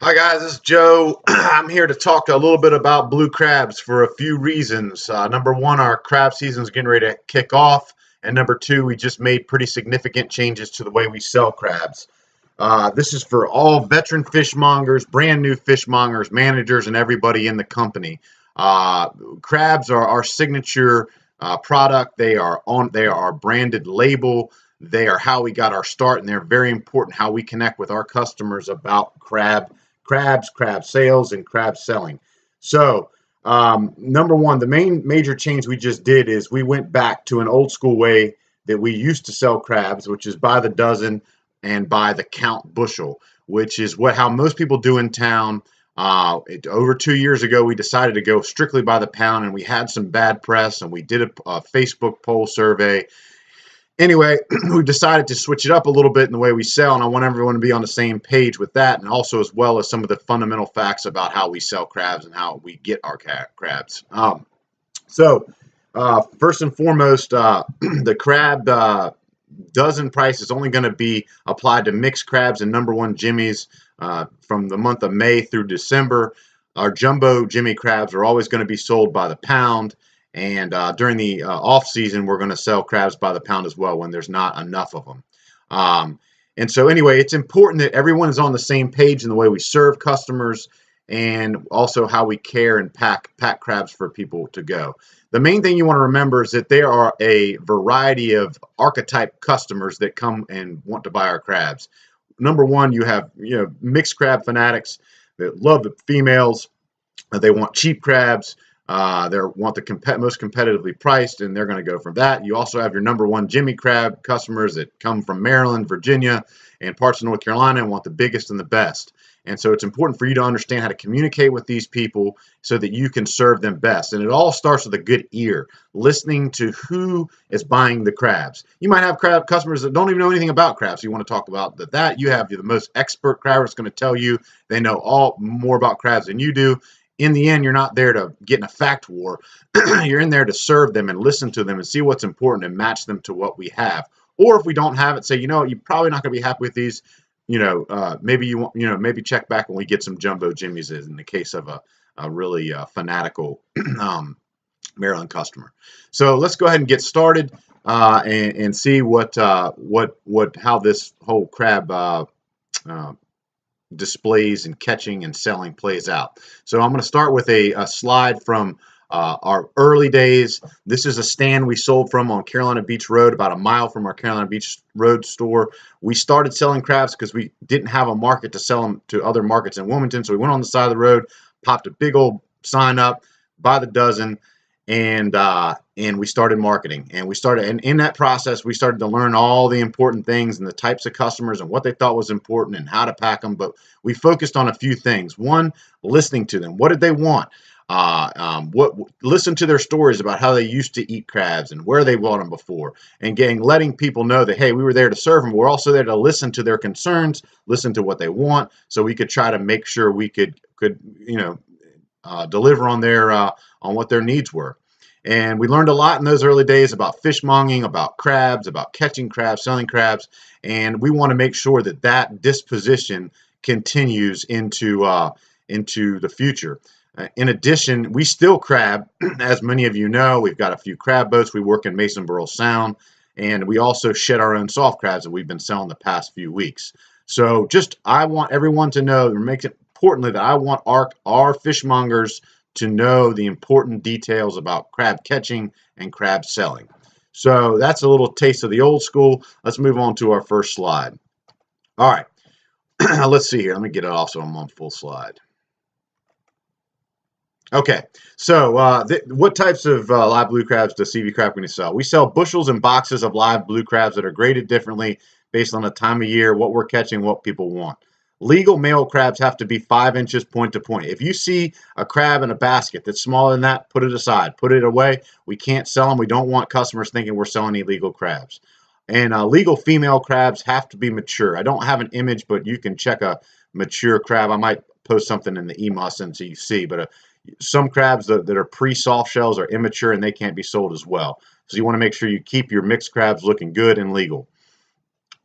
Hi guys, this is Joe. I'm here to talk a little bit about blue crabs for a few reasons. Number one, our crab season is getting ready to kick off, and number two, we just made pretty significant changes to the way we sell crabs. This is for all veteran fishmongers, brand new fishmongers, managers, and everybody in the company. Uh, Crabs are our signature product. They are our branded label. They are how we got our start, and they're very important how we connect with our customers about crab sales, and crab selling. So, number one, the main major change we just did is we went back to an old school way that we used to sell crabs, which is by the dozen and by the count bushel, which is how most people do in town. Over 2 years ago, we decided to go strictly by the pound, and we had some bad press, and we did a Facebook poll survey. Anyway, we decided to switch it up a little bit in the way we sell, and I want everyone to be on the same page with that, and also as well as some of the fundamental facts about how we sell crabs and how we get our crabs. First and foremost, the crab dozen price is only going to be applied to mixed crabs and number one jimmies from the month of May through December. Our jumbo jimmy crabs are always going to be sold by the pound. And during the off season, we're going to sell crabs by the pound as well when there's not enough of them. And so anyway, it's important that everyone is on the same page in the way we serve customers and also how we care and pack crabs for people to go. The main thing you want to remember is that there are a variety of archetype customers that come and want to buy our crabs. Number one, you have mixed crab fanatics that love the females. They want cheap crabs. They want the most competitively priced, and they're going to go for that. You also have your number one Jimmy crab customers that come from Maryland, Virginia, and parts of North Carolina and want the biggest and the best. And so it's important for you to understand how to communicate with these people so that you can serve them best. And it all starts with a good ear, listening to who is buying the crabs. You might have crab customers that don't even know anything about crabs. You want to talk about that. You have the most expert crabber that's going to tell you they know more about crabs than you do. In the end, you're not there to get in a fact war. You're in there to serve them and listen to them and see what's important and match them to what we have. Or if we don't have it, say, you're probably not going to be happy with these. Maybe you want, maybe check back when we get some jumbo jimmies in the case of a really fanatical Maryland customer. So let's go ahead and get started and see how this whole crab displays and catching and selling plays out. So I'm going to start with a slide from our early days. This is a stand we sold from on Carolina Beach Road, about a mile from our Carolina Beach Road store. We started selling crabs because we didn't have a market to sell them to other markets in Wilmington. So we went on the side of the road, popped a big old sign up by the dozen, and we started marketing. And in that process, we started to learn all the important things and the types of customers and what they thought was important and how to pack them. But we focused on a few things. One, listening to them. What did they want? Listen to their stories about how they used to eat crabs and where they bought them before, and letting people know that, hey, we were there to serve them. We're also there to listen to their concerns, listen to what they want, so we could try to make sure we could deliver on what their needs were. And we learned a lot in those early days about fishmongering, about crabs, about catching crabs, selling crabs, and we want to make sure that disposition continues into the future. In addition, we still crab, as many of you know. We've got a few crab boats. We work in Mason Burrell Sound, and we also shed our own soft crabs that we've been selling the past few weeks. So I want everyone to know, and make it importantly, that I want our fishmongers to know the important details about crab catching and crab selling. So that's a little taste of the old school. Let's move on to our first slide. All right, let's see here. Let me get it off so I'm on full slide. Okay, so what types of live blue crabs does CV Crab Company sell? We sell bushels and boxes of live blue crabs that are graded differently based on the time of year, what we're catching, what people want. Legal male crabs have to be 5 inches point to point. If you see a crab in a basket that's smaller than that, put it aside, put it away. We can't sell them. We don't want customers thinking we're selling illegal crabs. And legal female crabs have to be mature. I don't have an image, but you can check a mature crab. I might post something in the email so you see, but some crabs that are pre-soft shells are immature and they can't be sold as well. So you want to make sure you keep your mixed crabs looking good and legal.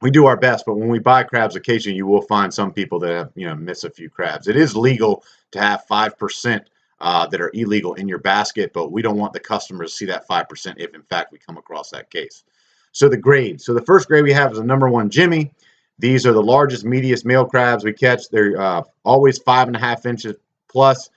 we do our best, but when we buy crabs, occasionally you will find some people that have, miss a few crabs. It is legal to have 5% that are illegal in your basket, but we don't want the customers to see that 5% if, in fact, we come across that case. So the grade. So the first grade we have is the #1 Jimmy. These are the largest, meatiest male crabs we catch. They're always 5.5 inches plus,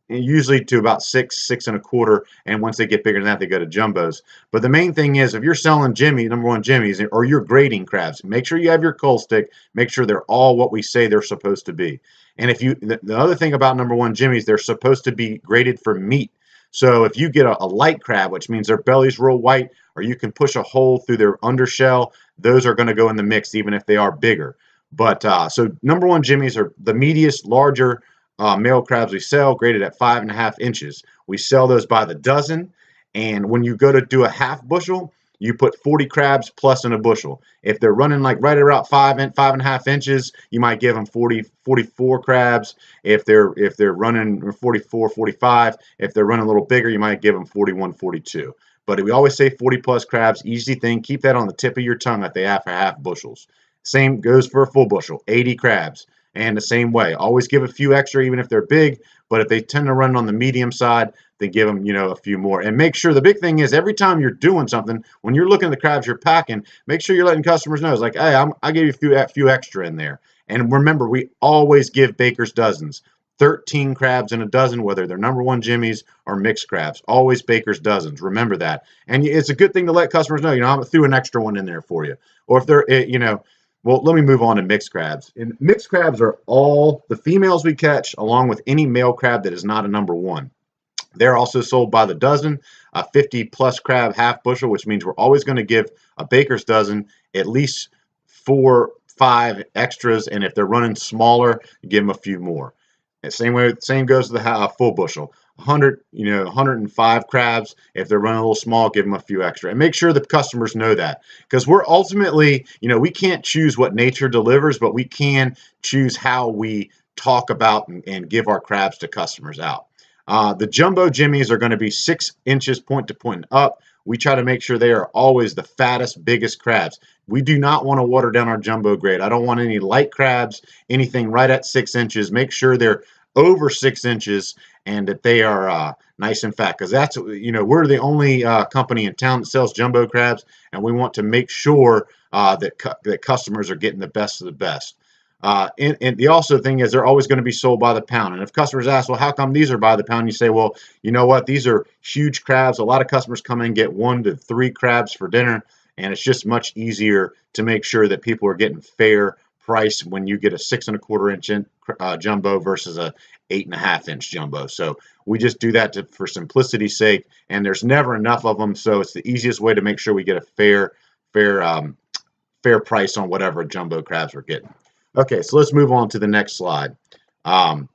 usually to about 6.25, and once they get bigger than that, they go to jumbos. But the main thing is, if you're selling #1 Jimmys, or you're grading crabs, make sure you have your cull stick. Make sure they're all what we say they're supposed to be. And if you, the other thing about #1 Jimmys, they're supposed to be graded for meat. So if you get a light crab, which means their belly's real white, or you can push a hole through their undershell, those are going to go in the mix, even if they are bigger. But so #1 Jimmys are the meatiest, larger male crabs we sell, graded at 5.5 inches. We sell those by the dozen, and when you go to do a half bushel, you put 40 crabs plus in a bushel. If they're running like right around 5.5 inches, you might give them 44 crabs. If they're running 44, 45, if they're running a little bigger, you might give them 41, 42. But we always say 40 plus crabs, easy thing. Keep that on the tip of your tongue that they have for half bushels. Same goes for a full bushel, 80 crabs. And the same way, always give a few extra, even if they're big. But if they tend to run on the medium side, then give them, a few more. And make sure, the big thing is, every time you're doing something, when you're looking at the crabs you're packing, make sure you're letting customers know. It's like, hey, I gave you a few extra in there. And remember, we always give baker's dozens. 13 crabs in a dozen, whether they're #1 Jimmys or mixed crabs. Always baker's dozens. Remember that. And it's a good thing to let customers know, I threw an extra one in there for you. Or if they're, well, let me move on to mixed crabs. And mixed crabs are all the females we catch, along with any male crab that is not a #1. They're also sold by the dozen, a 50 plus crab half bushel, which means we're always going to give a baker's dozen at least 4, 5 extras. And if they're running smaller, give them a few more. And same goes to the full bushel. 105 crabs. If they're running a little small, give them a few extra. And make sure the customers know that, because we're ultimately, we can't choose what nature delivers, but we can choose how we talk about and give our crabs to customers out. The jumbo Jimmies are going to be 6 inches point to point and up. We try to make sure they are always the fattest, biggest crabs. We do not want to water down our jumbo grade. I don't want any light crabs, anything right at 6 inches. Make sure they're over 6 inches and that they are nice and fat, because that's, we're the only company in town that sells jumbo crabs, and we want to make sure that customers are getting the best of the best. And the also thing is, they're always going to be sold by the pound. And if customers ask, well, how come these are by the pound? You say, well, you know what? These are huge crabs. A lot of customers come in and get 1 to 3 crabs for dinner, and it's just much easier to make sure that people are getting fair price when you get a 6.25 inch jumbo versus a 8.5 inch jumbo. So we just do that for simplicity's sake, and there's never enough of them. So it's the easiest way to make sure we get a fair price on whatever jumbo crabs we're getting. Okay, so let's move on to the next slide. How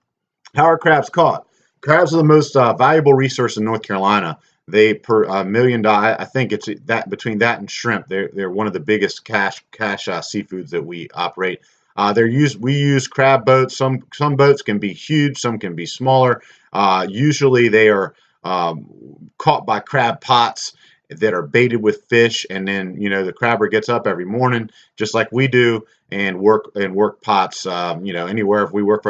are crabs caught? Crabs are the most valuable resource in North Carolina. They per $1 million. I think it's that between that and shrimp. They're one of the biggest cash seafoods that we operate. We use crab boats. Some boats can be huge. Some can be smaller. Usually they are caught by crab pots that are baited with fish, and then the crabber gets up every morning just like we do and work pots. Anywhere, if we work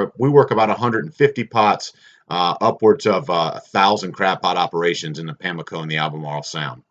about 150 pots, upwards of 1,000 crab pot operations in the Pamlico and the Albemarle Sound.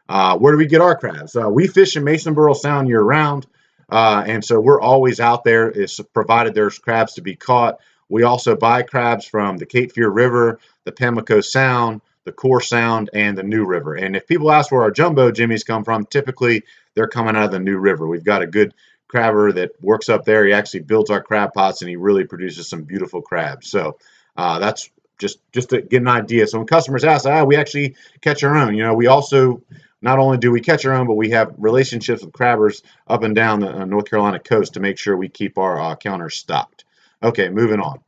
Where do we get our crabs? We fish in Masonboro Sound year round, and so we're always out there. It's provided there's crabs to be caught. We also buy crabs from the Cape Fear River, the Pamlico Sound, the Core Sound, and the New River. And if people ask where our jumbo Jimmies come from, typically they're coming out of the New River. We've got a good crabber that works up there. He actually builds our crab pots, and he really produces some beautiful crabs. So that's just to get an idea. So when customers ask, we actually catch our own. We also, not only do we catch our own, but we have relationships with crabbers up and down the North Carolina coast to make sure we keep our counters stocked. Okay, moving on.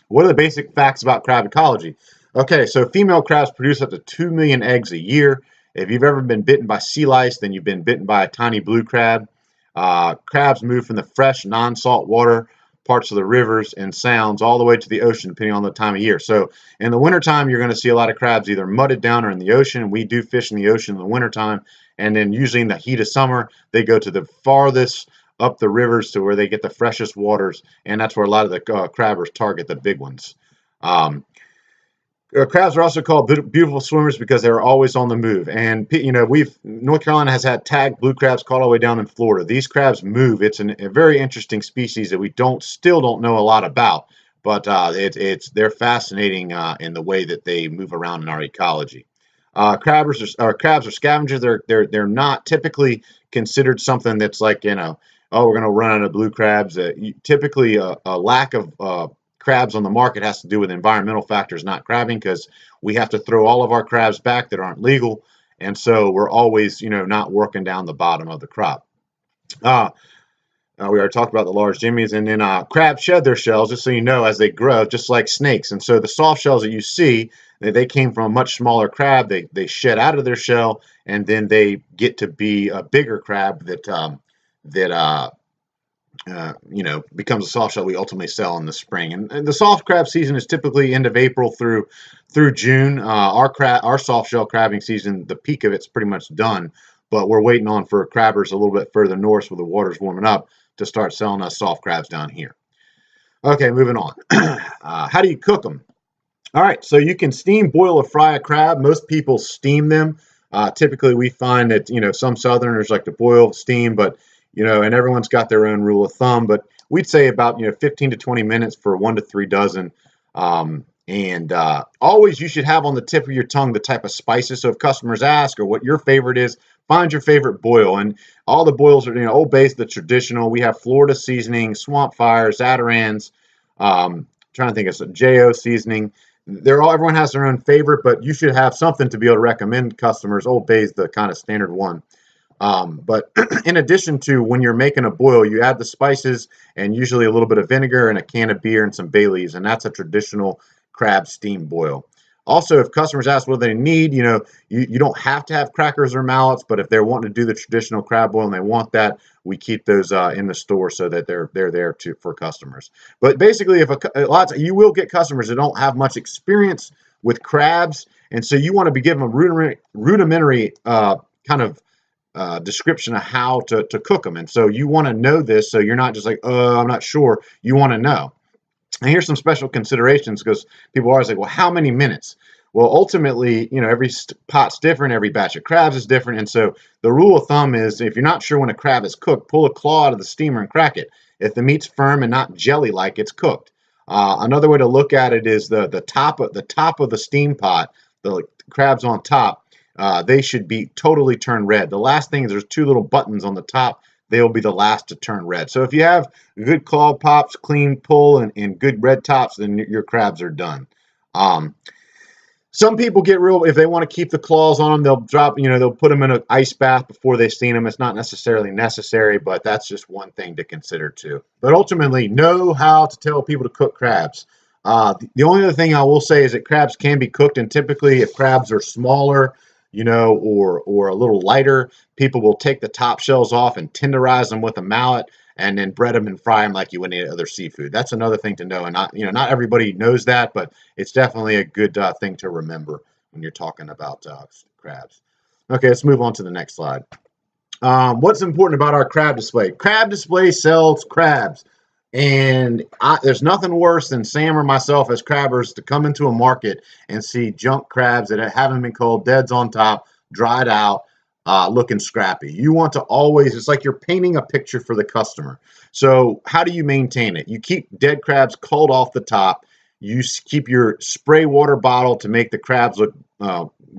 What are the basic facts about crab ecology? Okay, so female crabs produce up to 2 million eggs a year. If you've ever been bitten by sea lice, then you've been bitten by a tiny blue crab. Crabs move from the fresh, non-salt water parts of the rivers and sounds all the way to the ocean, depending on the time of year. So in the wintertime, you're going to see a lot of crabs either mudded down or in the ocean. We do fish in the ocean in the wintertime. And then usually in the heat of summer, they go to the farthest up the rivers to where they get the freshest waters, and that's where a lot of the crabbers target the big ones. Um, Crabs are also called beautiful swimmers because they're always on the move. And North Carolina has had tagged blue crabs caught all the way down in Florida. These crabs move. It's a very interesting species that we still don't know a lot about, but they're fascinating in the way that they move around in our ecology. Crabs are scavengers. They're not typically considered something that's like, oh, we're going to run out of blue crabs. Typically, a lack of crabs on the market has to do with environmental factors, not crabbing, because we have to throw all of our crabs back that aren't legal, and so we're always, not working down the bottom of the crop. We already talked about the large jimmies, and then crabs shed their shells, just so you know, as they grow, just like snakes. And so the soft shells that you see, they came from a much smaller crab. They shed out of their shell, and then they get to be a bigger crab that becomes a soft shell we ultimately sell in the spring. And the soft crab season is typically end of April through June. Our soft shell crabbing season, the peak of it's pretty much done, but we're waiting on for crabbers a little bit further north where the water's warming up to start selling us soft crabs down here. Okay, moving on. How do you cook them? All right, so you can steam, boil, or fry a crab. Most people steam them. Typically, we find that some Southerners like to boil, steam, but and everyone's got their own rule of thumb. But we'd say about 15 to 20 minutes for 1 to 3 dozen. And always you should have on the tip of your tongue the type of spices. So if customers ask or what your favorite is, find your favorite boil. And all the boils are Old Bay's the traditional. We have Florida seasoning, Swamp Fire, Zatarans. Trying to think of some JO seasoning. Everyone has their own favorite, but you should have something to be able to recommend customers. Old Bay's the kind of standard one. But in addition to when you're making a boil, you add the spices and usually a little bit of vinegar and a can of beer and some bay leaves, and that's a traditional crab steam boil. Also, if customers ask what they need, you don't have to have crackers or mallets, but if they're wanting to do the traditional crab boil and they want that, we keep those in the store so that they're there for customers. But basically, you will get customers that don't have much experience with crabs, and so you want to be giving them rudimentary kind of description of how to cook them. And so you want to know this, so you're not just like, I'm not sure. You want to know. And here's some special considerations, because people are always like, well, how many minutes? Well, ultimately, every pot's different, every batch of crabs is different. And so the rule of thumb is, if you're not sure when a crab is cooked, pull a claw out of the steamer and crack it. If the meat's firm and not jelly-like, it's cooked. Another way to look at it is the top of the steam pot, the crabs on top, they should be totally turned red. The last thing is there's 2 little buttons on the top. They'll be the last to turn red. So if you have good claw pops, clean pull, and good red tops, then your crabs are done. Some people get real, if they want to keep the claws on them, they'll put them in an ice bath before they steam them. It's not necessarily necessary, but that's just one thing to consider too. But ultimately, know how to tell people to cook crabs. The only other thing I will say is that crabs can be cooked, and typically if crabs are smaller, or a little lighter, people will take the top shells off and tenderize them with a mallet and then bread them and fry them like you would any other seafood. That's another thing to know. And not everybody knows that, but it's definitely a good thing to remember when you're talking about crabs. Okay, let's move on to the next slide. What's important about our crab display? Crab display sells crabs. And there's nothing worse than Sam or myself as crabbers to come into a market and see junk crabs that haven't been culled, deads on top, dried out, looking scrappy. You want to always, it's like you're painting a picture for the customer. So how do you maintain it? You keep dead crabs culled off the top. You keep your spray water bottle to make the crabs look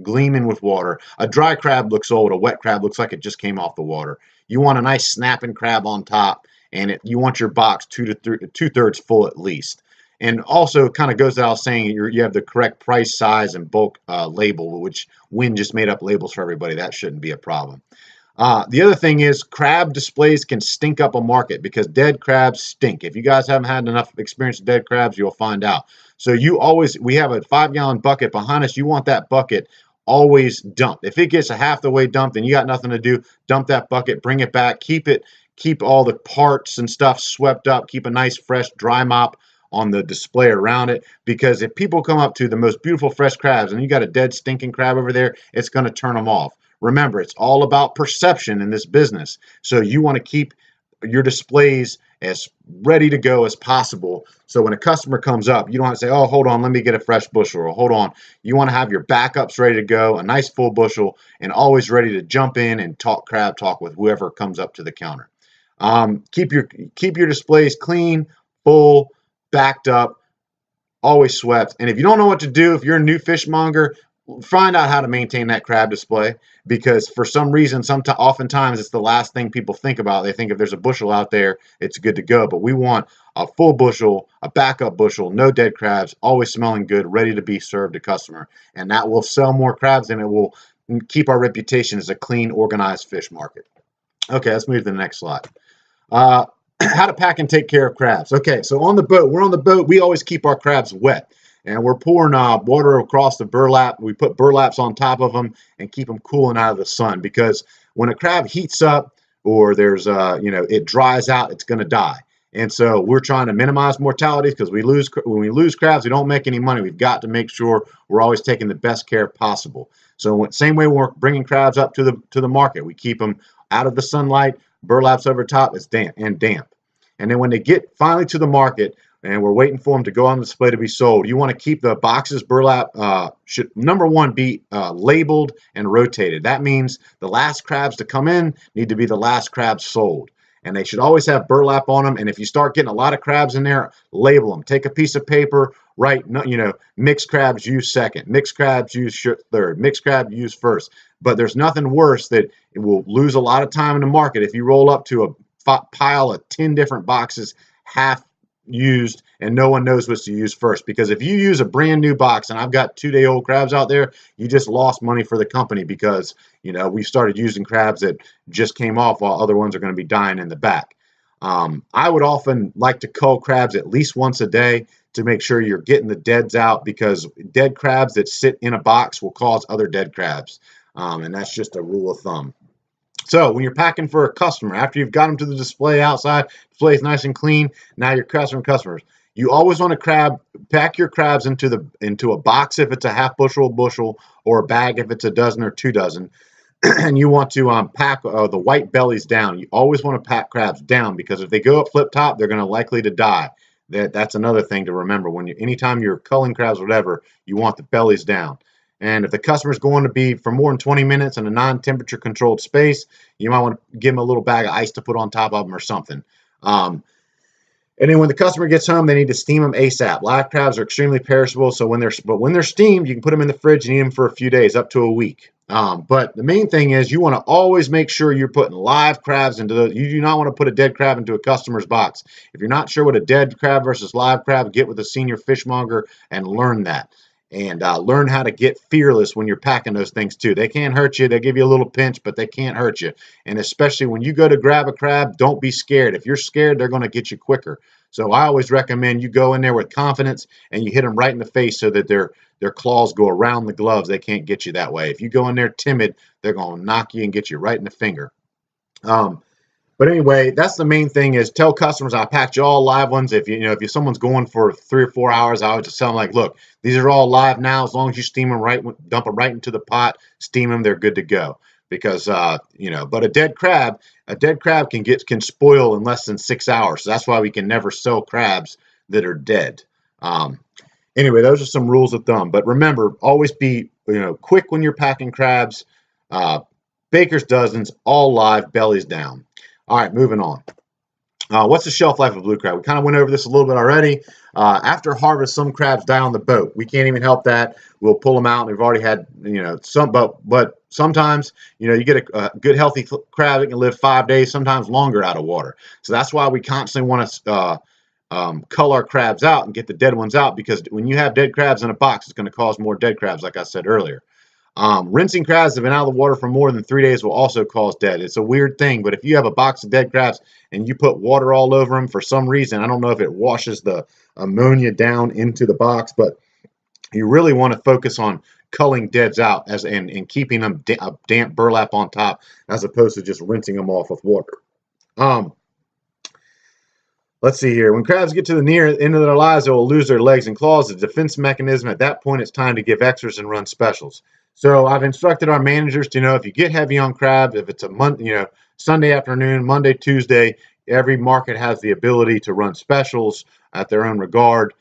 gleaming with water. A dry crab looks old. A wet crab looks like it just came off the water. You want a nice snapping crab on top. And you want your box 2/3 full at least. And also kind of goes without saying, you have the correct price, size, and bulk label, which Wynn just made up labels for everybody. That shouldn't be a problem. The other thing is crab displays can stink up a market because dead crabs stink. If you guys haven't had enough experience with dead crabs, you'll find out. So we have a 5-gallon bucket behind us. You want that bucket always dumped. If it gets a half the way dumped and you got nothing to do, dump that bucket, bring it back, keep all the parts and stuff swept up, keep a nice fresh dry mop on the display around it, because if people come up to the most beautiful fresh crabs and you got a dead stinking crab over there, it's going to turn them off. Remember, it's all about perception in this business. So you want to keep your displays as ready to go as possible. So when a customer comes up, you don't have to say, oh, hold on, let me get a fresh bushel, or hold on. You want to have your backups ready to go, a nice full bushel, and always ready to jump in and talk crab talk with whoever comes up to the counter. Keep your displays clean, full, backed up, always swept. And if you don't know what to do, if you're a new fishmonger, find out how to maintain that crab display, because for some reason, oftentimes it's the last thing people think about. They think if there's a bushel out there, it's good to go. But we want a full bushel, a backup bushel, no dead crabs, always smelling good, ready to be served to customer. And that will sell more crabs, and it will keep our reputation as a clean, organized fish market. Okay, let's move to the next slide. How to pack and take care of crabs. Okay, so we're on the boat. We always keep our crabs wet, and we're pouring water across the burlap. We put burlaps on top of them and keep them cooling out of the sun, because when a crab heats up or there's it dries out, it's going to die. And so we're trying to minimize mortality, because when we lose crabs, we don't make any money. We've got to make sure we're always taking the best care possible. So same way we're bringing crabs up to the market, we keep them out of the sunlight. Burlaps over top is damp. And then when they get finally to the market and we're waiting for them to go on display to be sold, you want to keep the boxes burlap should, number one, be labeled and rotated. That means the last crabs to come in need to be the last crabs sold. And they should always have burlap on them. And if you start getting a lot of crabs in there, label them. Take a piece of paper, write, mixed crabs use second, mixed crabs use third, mixed crab use first. But there's nothing worse that it will lose a lot of time in the market if you roll up to a pile of 10 different boxes, half used, and no one knows what to use first. Because if you use a brand new box, and I've got 2-day-old crabs out there, you just lost money for the company, because we started using crabs that just came off while other ones are going to be dying in the back. I would often like to cull crabs at least once a day to make sure you're getting the deads out, because dead crabs that sit in a box will cause other dead crabs. And that's just a rule of thumb. So when you're packing for a customer, after you've got them to the display outside, display is nice and clean, now you're customers. You always want to pack your crabs into a box if it's a half bushel, or a bag if it's a dozen or 2 dozen. And you want to pack the white bellies down. You always want to pack crabs down, because if they go up flip top, they're going to likely to die. That's another thing to remember. Anytime you're culling crabs or whatever, you want the bellies down. And if the customer's going to be for more than 20 minutes in a non-temperature controlled space, you might want to give them a little bag of ice to put on top of them or something. And then when the customer gets home, they need to steam them ASAP. Live crabs are extremely perishable, so when they're steamed, you can put them in the fridge and eat them for a few days, up to a week. But the main thing is you want to always make sure you're putting live crabs into those. You do not want to put a dead crab into a customer's box. If you're not sure what a dead crab versus live crab, get with a senior fishmonger and learn that. And learn how to get fearless when you're packing those things too. They can't hurt you. They'll give you a little pinch, but they can't hurt you. And especially when you go to grab a crab, don't be scared. If you're scared, they're going to get you quicker. So I always recommend you go in there with confidence and you hit them right in the face, so that their claws go around the gloves. They can't get you that way. If you go in there timid, they're going to knock you and get you right in the finger. But anyway, that's the main thing, is tell customers I packed you all live ones. If someone's going for 3 or 4 hours, I would just tell them, like, look, these are all live now. As long as you steam them right, dump them right into the pot, steam them, they're good to go. Because but a dead crab can spoil in less than 6 hours. So that's why we can never sell crabs that are dead. Anyway, those are some rules of thumb. But remember, always be quick when you're packing crabs. Baker's dozens, all live, bellies down. All right, moving on. What's the shelf life of blue crab? We kind of went over this a little bit already. After harvest, some crabs die on the boat. We can't even help that. We'll pull them out. We've already had, some, but sometimes, you get a good healthy crab that can live 5 days, sometimes longer out of water. So that's why we constantly want to cull our crabs out and get the dead ones out, because when you have dead crabs in a box, it's going to cause more dead crabs, like I said earlier. Rinsing crabs that have been out of the water for more than 3 days will also cause dead. It's a weird thing, but if you have a box of dead crabs and you put water all over them for some reason, I don't know if it washes the ammonia down into the box, but you really want to focus on culling deads out and keeping them damp burlap on top, as opposed to just rinsing them off with water. Let's see here. When crabs get to the near end of their lives, they will lose their legs and claws. As a defense mechanism, at that point, it's time to give extras and run specials. So I've instructed our managers to if you get heavy on crabs, if it's a Sunday afternoon, Monday, Tuesday, every market has the ability to run specials at their own regard,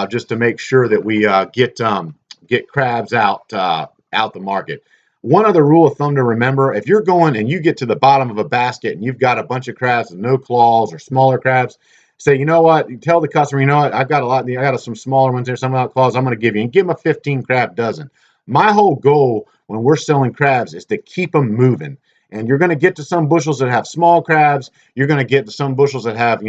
just to make sure that we get crabs out the market. One other rule of thumb to remember: if you're going and you get to the bottom of a basket and you've got a bunch of crabs with no claws or smaller crabs, say, you know what? You tell the customer, you know what? I've got a lot. I got some smaller ones there, some without claws. I'm going to give you, and give them a 15 crab dozen. My whole goal when we're selling crabs is to keep them moving. And you're going to get to some bushels that have small crabs. You're going to get to some bushels that have,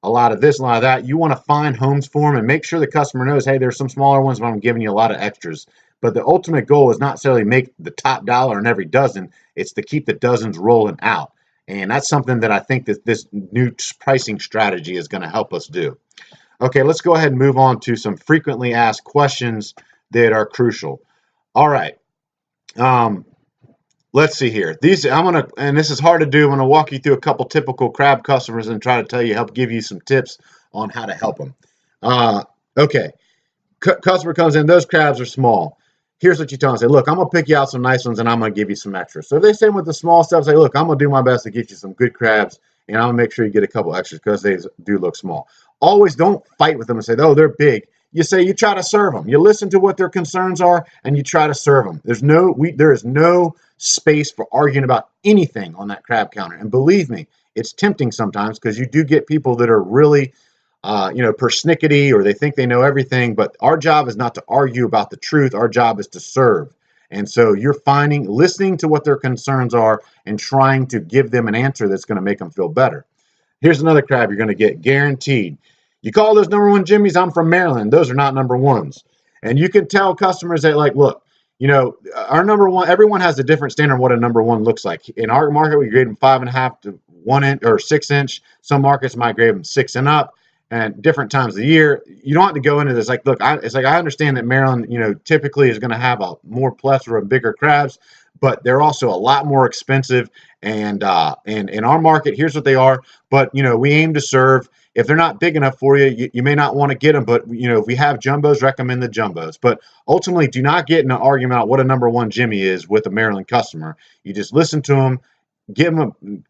a lot of this, a lot of that. You want to find homes for them and make sure the customer knows, hey, there's some smaller ones, but I'm giving you a lot of extras. But the ultimate goal is not necessarily make the top dollar in every dozen. It's to keep the dozens rolling out. And that's something that I think that this new pricing strategy is going to help us do. Okay, let's go ahead and move on to some frequently asked questions that are crucial. All right. Let's see here. And this is hard to do. I'm gonna walk you through a couple typical crab customers and try to help give you some tips on how to help them. Okay, customer comes in. Those crabs are small. Here's what you tell them. Say, look, I'm gonna pick you out some nice ones, and I'm gonna give you some extras. So if they say with the small stuff, say, look, I'm gonna do my best to get you some good crabs, and I'm gonna make sure you get a couple extras because they do look small. Always don't fight with them and say, oh, they're big. You say, you try to serve them. You listen to what their concerns are, and you try to serve them. There is no space for arguing about anything on that crab counter. And believe me, it's tempting sometimes because you do get people that are really, persnickety, or they think they know everything. But our job is not to argue about the truth. Our job is to serve. And so you're listening to what their concerns are and trying to give them an answer that's going to make them feel better. Here's another crab you're going to get guaranteed. You call those number one Jimmies? I'm from Maryland. Those are not number ones. And you can tell customers that, like, look, our number one, everyone has a different standard of what a number one looks like. In our market, we grade them 5.5 to 1 inch or 6 inch. Some markets might grade them 6 and up, and different times of the year. You don't have to go into this. Like, look, I understand that Maryland, typically is going to have a more plethora of bigger crabs, but they're also a lot more expensive. And in our market, here's what they are. But, we aim to serve. If they're not big enough for you, you may not want to get them. But, if we have jumbos, recommend the jumbos. But ultimately, do not get in an argument about what a number one Jimmy is with a Maryland customer. You just listen to them,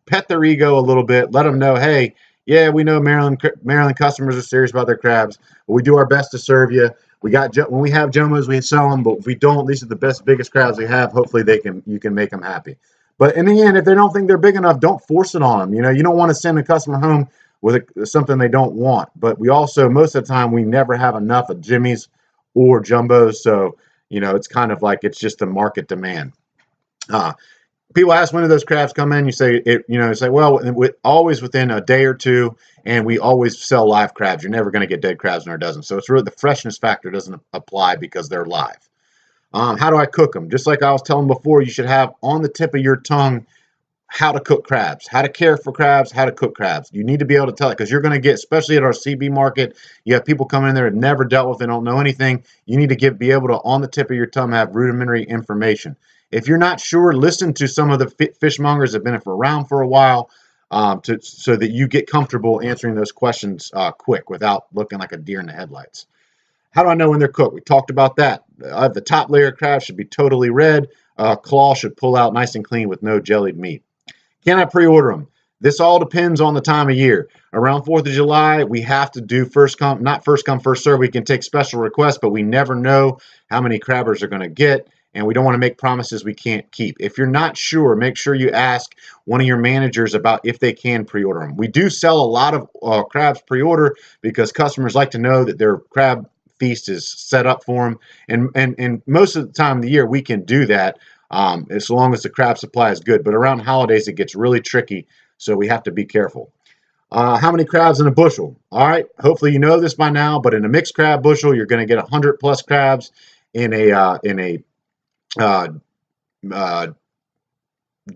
pet their ego a little bit, let them know, hey, yeah, we know Maryland customers are serious about their crabs, but we do our best to serve you. When we have jumbos, we sell them. But if we don't, these are the biggest crabs we have. Hopefully, you can make them happy. But in the end, if they don't think they're big enough, don't force it on them. You don't want to send a customer home with something they don't want. But we also, most of the time, we never have enough of Jimmies or jumbos. So, it's kind of like it's just the market demand. People ask, when do those crabs come in? You say, well, always within a day or two, and we always sell live crabs. You're never going to get dead crabs in our dozen. So it's really the freshness factor doesn't apply because they're live. How do I cook them? Just like I was telling before, you should have on the tip of your tongue how to cook crabs, how to care for crabs, how to cook crabs. You need to be able to tell it because you're going to get, especially at our CB market, you have people coming in there that never dealt with it, don't know anything. You need to be able to, on the tip of your tongue, have rudimentary information. If you're not sure, listen to some of the fishmongers that have been around for a while, so that you get comfortable answering those questions quick without looking like a deer in the headlights. How do I know when they're cooked? We talked about that. The top layer of crab should be totally red. Claw should pull out nice and clean with no jellied meat. Can I pre-order them? This all depends on the time of year. Around 4th of July, we have to do not first come, first serve. We can take special requests, but we never know how many crabbers are going to get, and we don't want to make promises we can't keep. If you're not sure, make sure you ask one of your managers about if they can pre-order them. We do sell a lot of crabs pre-order because customers like to know that their crab feast is set up for them, and most of the time of the year we can do that. As long as the crab supply is good. But around holidays, it gets really tricky, so we have to be careful. How many crabs in a bushel? All right, hopefully you know this by now, but in a mixed crab bushel, you're going to get 100 plus crabs. In a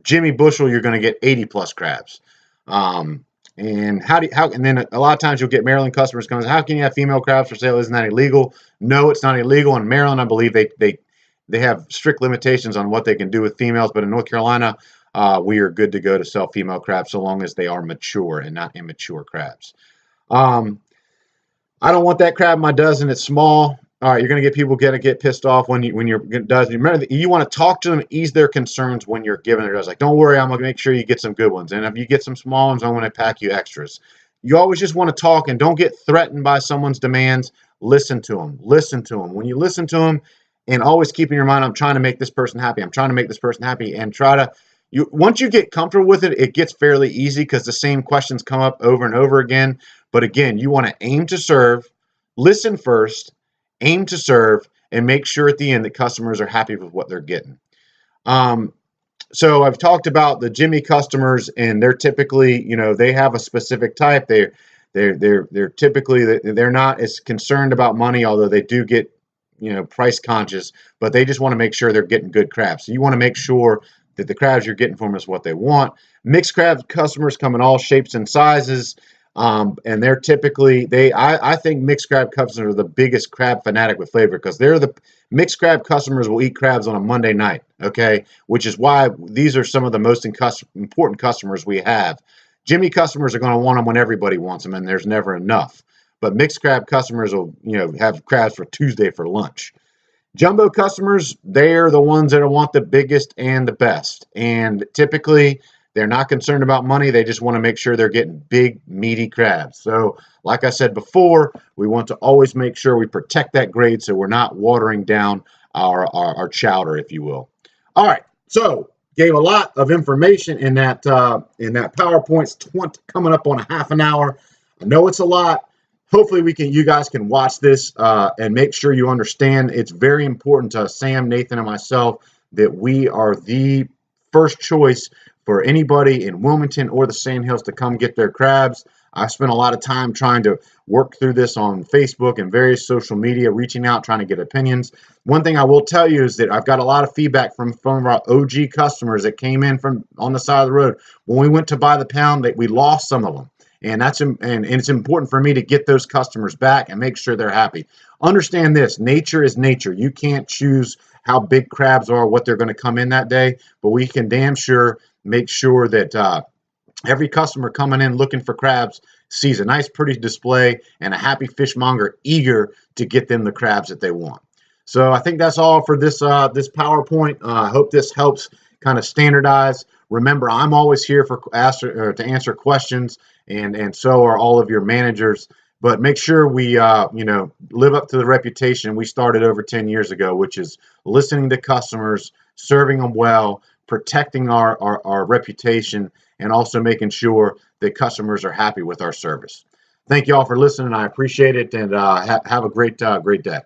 Jimmy bushel, you're going to get 80 plus crabs. And then a lot of times you'll get Maryland customers coming, how can you have female crabs for sale? Isn't that illegal? No, it's not illegal. In Maryland, I believe they have strict limitations on what they can do with females, but in North Carolina, we are good to go to sell female crabs so long as they are mature and not immature crabs. I don't want that crab in my dozen. It's small. All right, you're going to get people get pissed off when you're does. Remember that you want to talk to them, ease their concerns when you're giving it. Like, don't worry, I'm going to make sure you get some good ones, and if you get some small ones, I'm going to pack you extras. You always just want to talk and don't get threatened by someone's demands. Listen to them. Listen to them. When you listen to them, and always keep in your mind, I'm trying to make this person happy. I'm trying to make this person happy, and try to. Once you get comfortable with it, it gets fairly easy because the same questions come up over and over again. But again, you want to aim to serve, listen first, aim to serve, and make sure at the end that customers are happy with what they're getting. Um, so I've talked about the Jimmy customers, and they're typically, they have a specific type. They're typically, they're not as concerned about money, although they do get, price conscious, but they just want to make sure they're getting good crabs. So you want to make sure that the crabs you're getting from them is what they want. Mixed crab customers come in all shapes and sizes. And they're typically, I think mixed crab customers are the biggest crab fanatic with flavor, because they're the mixed crab customers will eat crabs on a Monday night. Okay. Which is why these are some of the most important customers we have. Jimmy customers are going to want them when everybody wants them, and there's never enough. But mixed crab customers will, have crabs for Tuesday for lunch. Jumbo customers, they're the ones that want the biggest and the best. And typically, they're not concerned about money. They just want to make sure they're getting big, meaty crabs. So, like I said before, we want to always make sure we protect that grade so we're not watering down our chowder, if you will. All right. So, gave a lot of information in that PowerPoint's coming up on a half an hour. I know it's a lot. Hopefully you guys can watch this and make sure you understand. It's very important to Sam, Nathan, and myself that we are the first choice for anybody in Wilmington or the Sandhills to come get their crabs. I spent a lot of time trying to work through this on Facebook and various social media, reaching out, trying to get opinions. One thing I will tell you is that I've got a lot of feedback from some of our OG customers that came in from on the side of the road. When we went to buy the pound, that we lost some of them. And it's important for me to get those customers back and make sure they're happy. Understand this, nature is nature. You can't choose how big crabs are, what they're going to come in that day, but we can damn sure make sure that every customer coming in looking for crabs sees a nice, pretty display and a happy fishmonger eager to get them the crabs that they want. So I think that's all for this PowerPoint. I hope this helps kind of standardize. Remember, I'm always here to answer questions, and so are all of your managers. But make sure we live up to the reputation we started over 10 years ago, which is listening to customers, serving them well, protecting our reputation, and also making sure that customers are happy with our service. Thank you all for listening. I appreciate it, and have a great day.